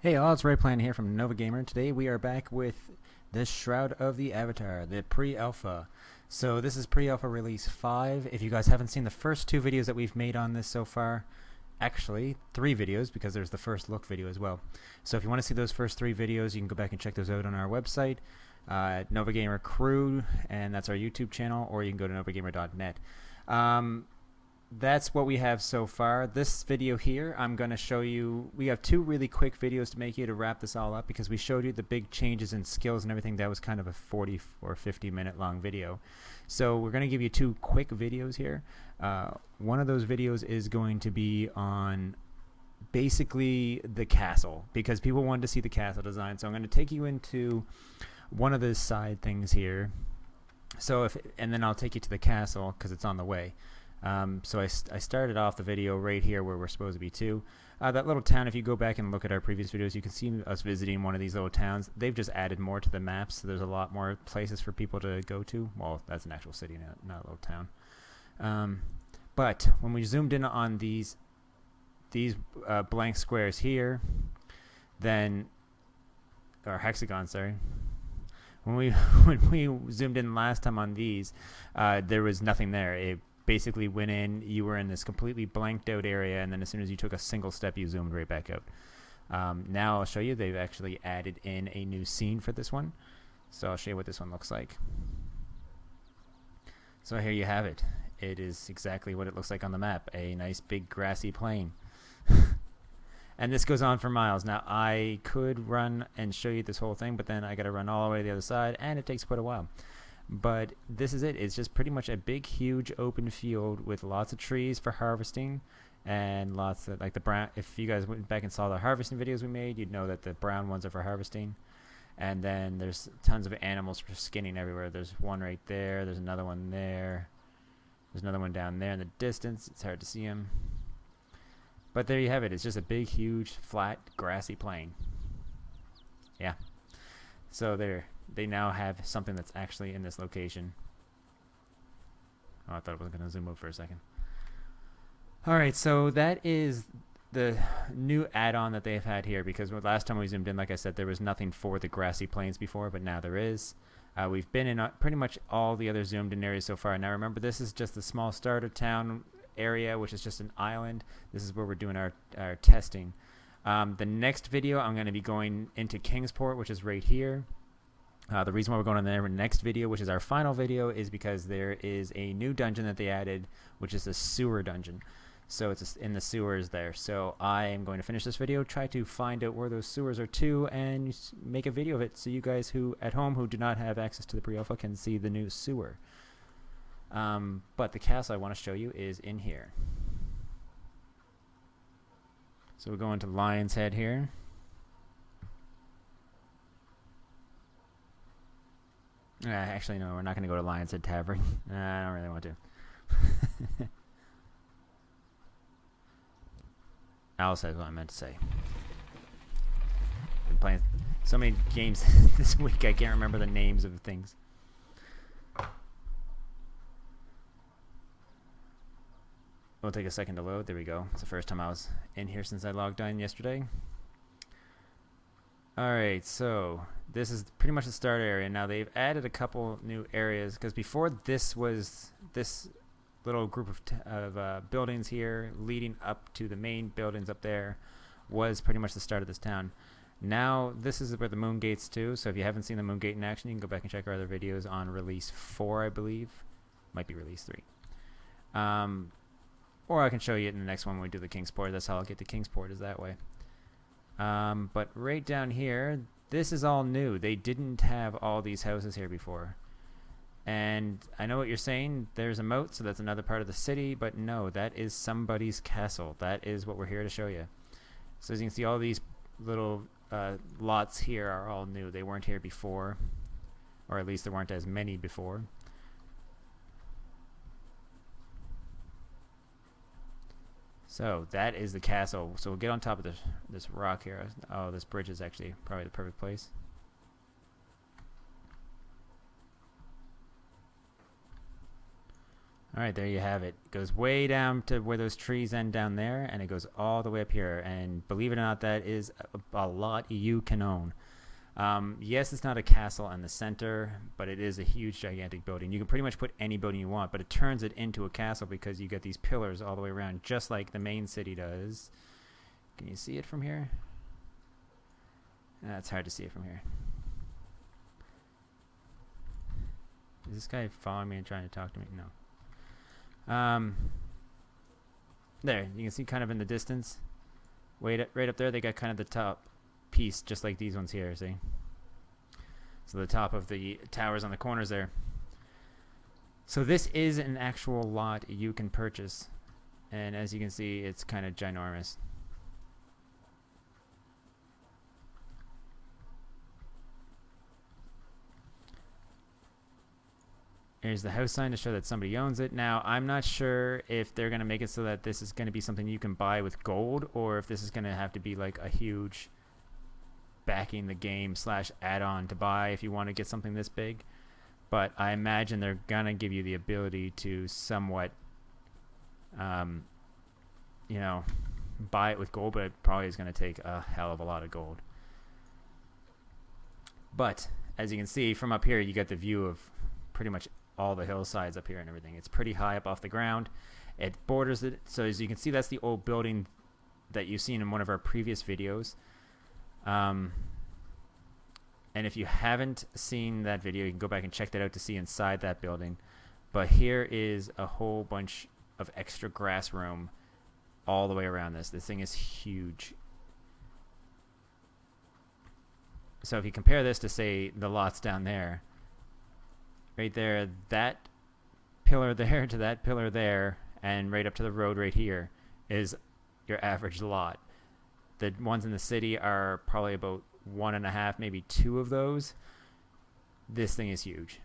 Hey all, it's Rightplan here from NovaGamer. Today we are back with the Shroud of the Avatar, the pre-alpha. So this is pre-alpha release 5. If you guys haven't seen the first 2 videos that we've made on this so far, actually 3 videos because there's the first look video as well. So if you want to see those first 3 videos, you can go back and check those out on our website, NovaGamerCrew, and that's our YouTube channel, or you can go to novagamer.net. That's what we have so far. This video here, I'm going to show you, we have 2 really quick videos to make you to wrap this all up, because we showed you the big changes in skills and everything. That was kind of a 40 or 50 minute long video. So we're going to give you 2 quick videos here. One of those videos is going to be on basically the castle, because people wanted to see the castle design. So I'm going to take you into one of the side things here. And then I'll take you to the castle because it's on the way. So I started off the video right here where we're supposed to be too. That little town, if you go back and look at our previous videos, you can see us visiting one of these little towns. They've just added more to the map, so there's a lot more places for people to go to. Well, that's an actual city, not a little town. But when we zoomed in on these blank squares here, then, or hexagons, sorry. When we zoomed in last time on these, there was nothing there. It basically went in, you were in this completely blanked out area, and then as soon as you took a single step, you zoomed right back out. Now I'll show you, they've actually added in a new scene for this one. So I'll show you what this one looks like. So here you have it. It is exactly what it looks like on the map, a nice big grassy plain. And this goes on for miles. Now I could run and show you this whole thing, but then I gotta run all the way to the other side, and it takes quite a while. But this is it. It's just pretty much a big, huge open field with lots of trees for harvesting, and lots of, like, the brown. If you guys went back and saw the harvesting videos we made, you'd know that the brown ones are for harvesting. And then there's tons of animals for skinning everywhere. There's one right there. There's another one there. There's another one down there in the distance. It's hard to see them. But there you have it. It's just a big, huge, flat, grassy plain. Yeah. So they now have something that's actually in this location. Oh, I thought I was going to zoom out for a second. Alright, so that is the new add-on that they've had here, because last time we zoomed in, like I said, there was nothing for the grassy plains before, but now there is. We've been in pretty much all the other zoomed in areas so far. Now remember, this is just the small starter town area, which is just an island. This is where we're doing our testing. The next video, I'm going to be going into Kingsport, which is right here. The reason why we're going on the next video, which is our final video, is because there is a new dungeon that they added, which is a sewer dungeon. So it's in the sewers there. So I am going to finish this video, try to find out where those sewers are too, and make a video of it so you guys who at home who do not have access to the pre-alpha can see the new sewer. But the castle I want to show you is in here. So we're going to Lion's Head here. Actually, no, we're not going to go to Lion's Head Tavern. I don't really want to. Alice says what I meant to say. Been playing so many games this week, I can't remember the names of things. It'll take a second to load. There we go. It's the first time I was in here since I logged on yesterday. Alright, so this is pretty much the start area. Now they've added a couple new areas, because before this was this little group of buildings here leading up to the main buildings up there was pretty much the start of this town. Now this is where the moon gates too, so if you haven't seen the moon gate in action, you can go back and check our other videos on release 4, I believe. Might be release 3. Or I can show you it in the next one when we do the Kingsport. That's how I'll get to Kingsport, is that way. But right down here, this is all new. They didn't have all these houses here before. And I know what you're saying. There's a moat, so that's another part of the city. But no, that is somebody's castle. That is what we're here to show you. So as you can see, all these little lots here are all new. They weren't here before. Or at least there weren't as many before. So that is the castle. So we'll get on top of this rock here. Oh, this bridge is actually probably the perfect place. All right, there you have it. It goes way down to where those trees end down there, and it goes all the way up here. And believe it or not, that is a lot you can own. Yes, it's not a castle in the center, but it is a huge, gigantic building. You can pretty much put any building you want, but it turns it into a castle because you get these pillars all the way around, just like the main city does. Can you see it from here? It's hard to see it from here. Is this guy following me and trying to talk to me? No. There, you can see kind of in the distance, right up there, they got kind of the top piece, just like these ones here, see? So the top of the towers on the corners there. So this is an actual lot you can purchase, and as you can see, it's kind of ginormous. Here's the house sign to show that somebody owns it. Now, I'm not sure if they're going to make it so that this is going to be something you can buy with gold, or if this is going to have to be like a huge backing the game / add-on to buy if you want to get something this big. But I imagine they're going to give you the ability to somewhat, you know, buy it with gold, but it probably is going to take a hell of a lot of gold. But, as you can see, from up here, you get the view of pretty much all the hillsides up here and everything. It's pretty high up off the ground. It borders it, so as you can see, that's the old building that you've seen in one of our previous videos. And if you haven't seen that video, you can go back and check that out to see inside that building. But here is a whole bunch of extra grass room all the way around this. This thing is huge. So if you compare this to, say, the lots down there, right there, that pillar there to that pillar there, and right up to the road right here is your average lot. The ones in the city are probably about 1.5, maybe 2 of those. This thing is huge.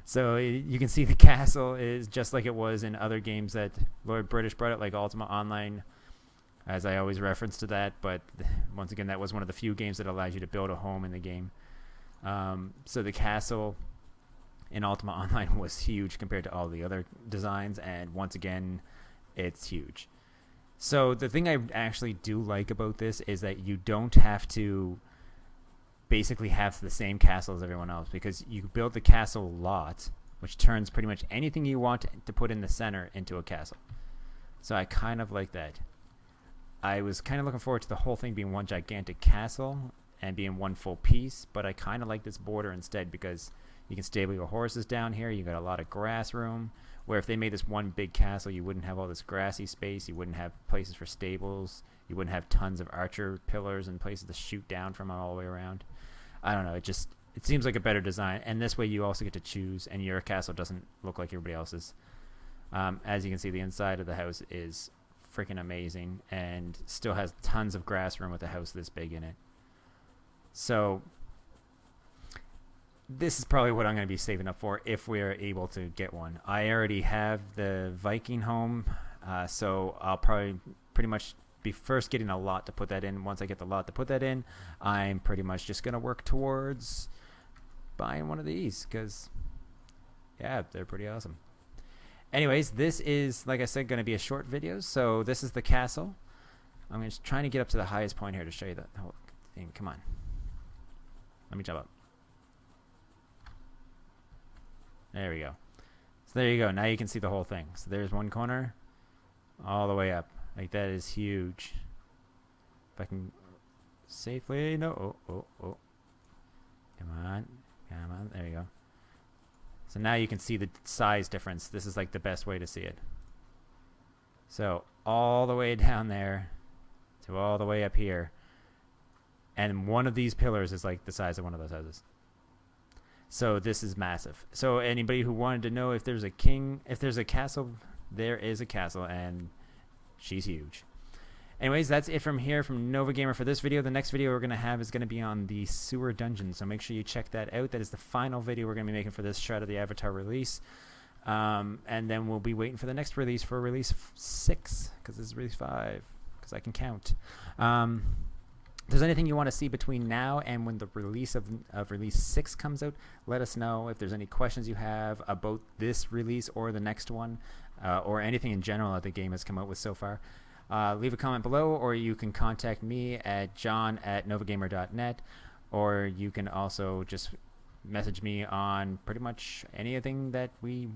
So you can see the castle is just like it was in other games that Lord British brought it, like Ultima Online, as I always reference to that. But once again, that was one of the few games that allows you to build a home in the game. So the castle in Ultima Online was huge compared to all the other designs, and once again, it's huge. So the thing I actually do like about this is that you don't have to basically have the same castle as everyone else, because you build the castle lot, which turns pretty much anything you want to put in the center into a castle. So I kind of like that. I was kind of looking forward to the whole thing being one gigantic castle and being one full piece, but I kind of like this border instead, because you can stable your horses down here. You got a lot of grass room, where if they made this one big castle, you wouldn't have all this grassy space. You wouldn't have places for stables. You wouldn't have tons of archer pillars and places to shoot down from all the way around. I don't know. It seems like a better design. And this way you also get to choose, and your castle doesn't look like everybody else's. As you can see, the inside of the house is freaking amazing and still has tons of grass room with a house this big in it. So this is probably what I'm going to be saving up for if we're able to get one. I already have the Viking home, so I'll probably pretty much be first getting a lot to put that in. Once I get the lot to put that in, I'm pretty much just going to work towards buying one of these, because, yeah, they're pretty awesome. Anyways, this is, like I said, going to be a short video, so this is the castle. I'm just trying to get up to the highest point here to show you the whole thing. Come on. Let me jump up. There we go. So there you go. Now you can see the whole thing. So there's one corner all the way up. Like, that is huge. If I can safely... No. Oh. Come on. There you go. So now you can see the size difference. This is like the best way to see it. So all the way down there to all the way up here. And one of these pillars is like the size of one of those houses. So this is massive. So anybody who wanted to know if there's a castle, there is a castle, and she's huge. Anyways, that's it from here from NovaGamer for this video. The next video we're going to have is going to be on the sewer dungeon, so make sure you check that out. That is the final video we're going to be making for this Shroud of the Avatar release. And then we'll be waiting for the next release for release 6, because this is release 5, because I can count. If there's anything you want to see between now and when the release of Release 6 comes out, let us know. If there's any questions you have about this release or the next one, or anything in general that the game has come out with so far, leave a comment below, or you can contact me at john@novagamer.net, or you can also just message me on pretty much anything that we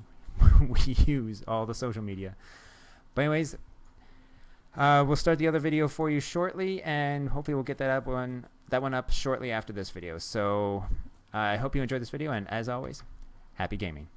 use, all the social media. But anyways, we'll start the other video for you shortly, and hopefully we'll get that one up shortly after this video. So I hope you enjoyed this video, and as always, happy gaming.